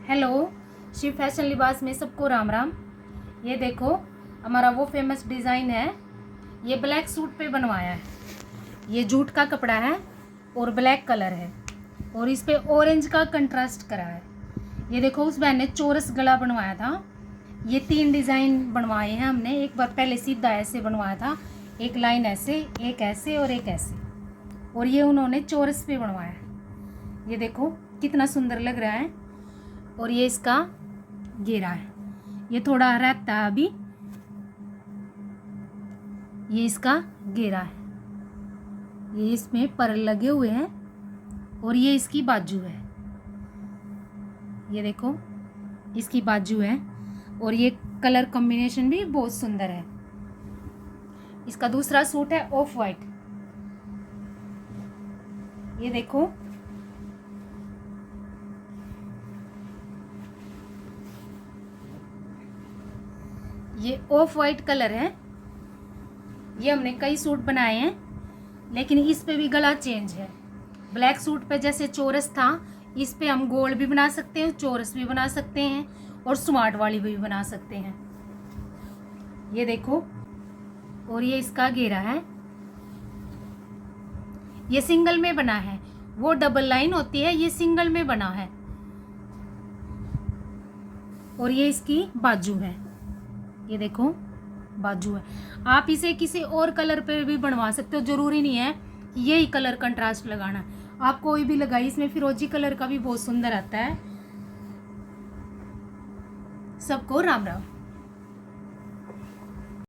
Hello, Shiv fashion लिबास में सबको राम राम। ये देखो हमारा वो फेमस डिज़ाइन है। ये ब्लैक सूट पे बनवाया है। ये जूट का कपड़ा है और ब्लैक कलर है और इस पे ऑरेंज का कंट्रास्ट करा है। ये देखो उस बहन ने चौरस गला बनवाया था। ये 3 डिज़ाइन बनवाए हैं हमने। एक बार पहले सीधा ऐसे बनवाया था, एक लाइन ऐसे, एक ऐसे और एक ऐसे, और ये उन्होंने चौरस पे बनवाया है। ये देखो कितना सुंदर लग रहा है। और ये इसका घेरा है। ये थोड़ा रहता है अभी। ये इसका घेरा है। ये इसमें पर लगे हुए हैं और ये इसकी बाजू है। ये देखो इसकी बाजू है और ये कलर कॉम्बिनेशन भी बहुत सुंदर है। इसका दूसरा सूट है ऑफ वाइट। ये देखो ये ऑफ वाइट कलर है। ये हमने कई सूट बनाए हैं लेकिन इस पे भी गला चेंज है। ब्लैक सूट पे जैसे चौरस था, इस पे हम गोल भी बना सकते हैं, चौरस भी बना सकते हैं और स्मार्ट वाली भी बना सकते हैं। ये देखो, और ये इसका घेरा है। ये सिंगल में बना है, वो डबल लाइन होती है, ये सिंगल में बना है। और ये इसकी बाजू है। ये देखो बाजू है। आप इसे किसी और कलर पे भी बनवा सकते हो, जरूरी नहीं है यही कलर कंट्रास्ट लगाना। आप कोई भी लगाइए, इसमें फिरोजी कलर का भी बहुत सुंदर आता है। सबको राम राम।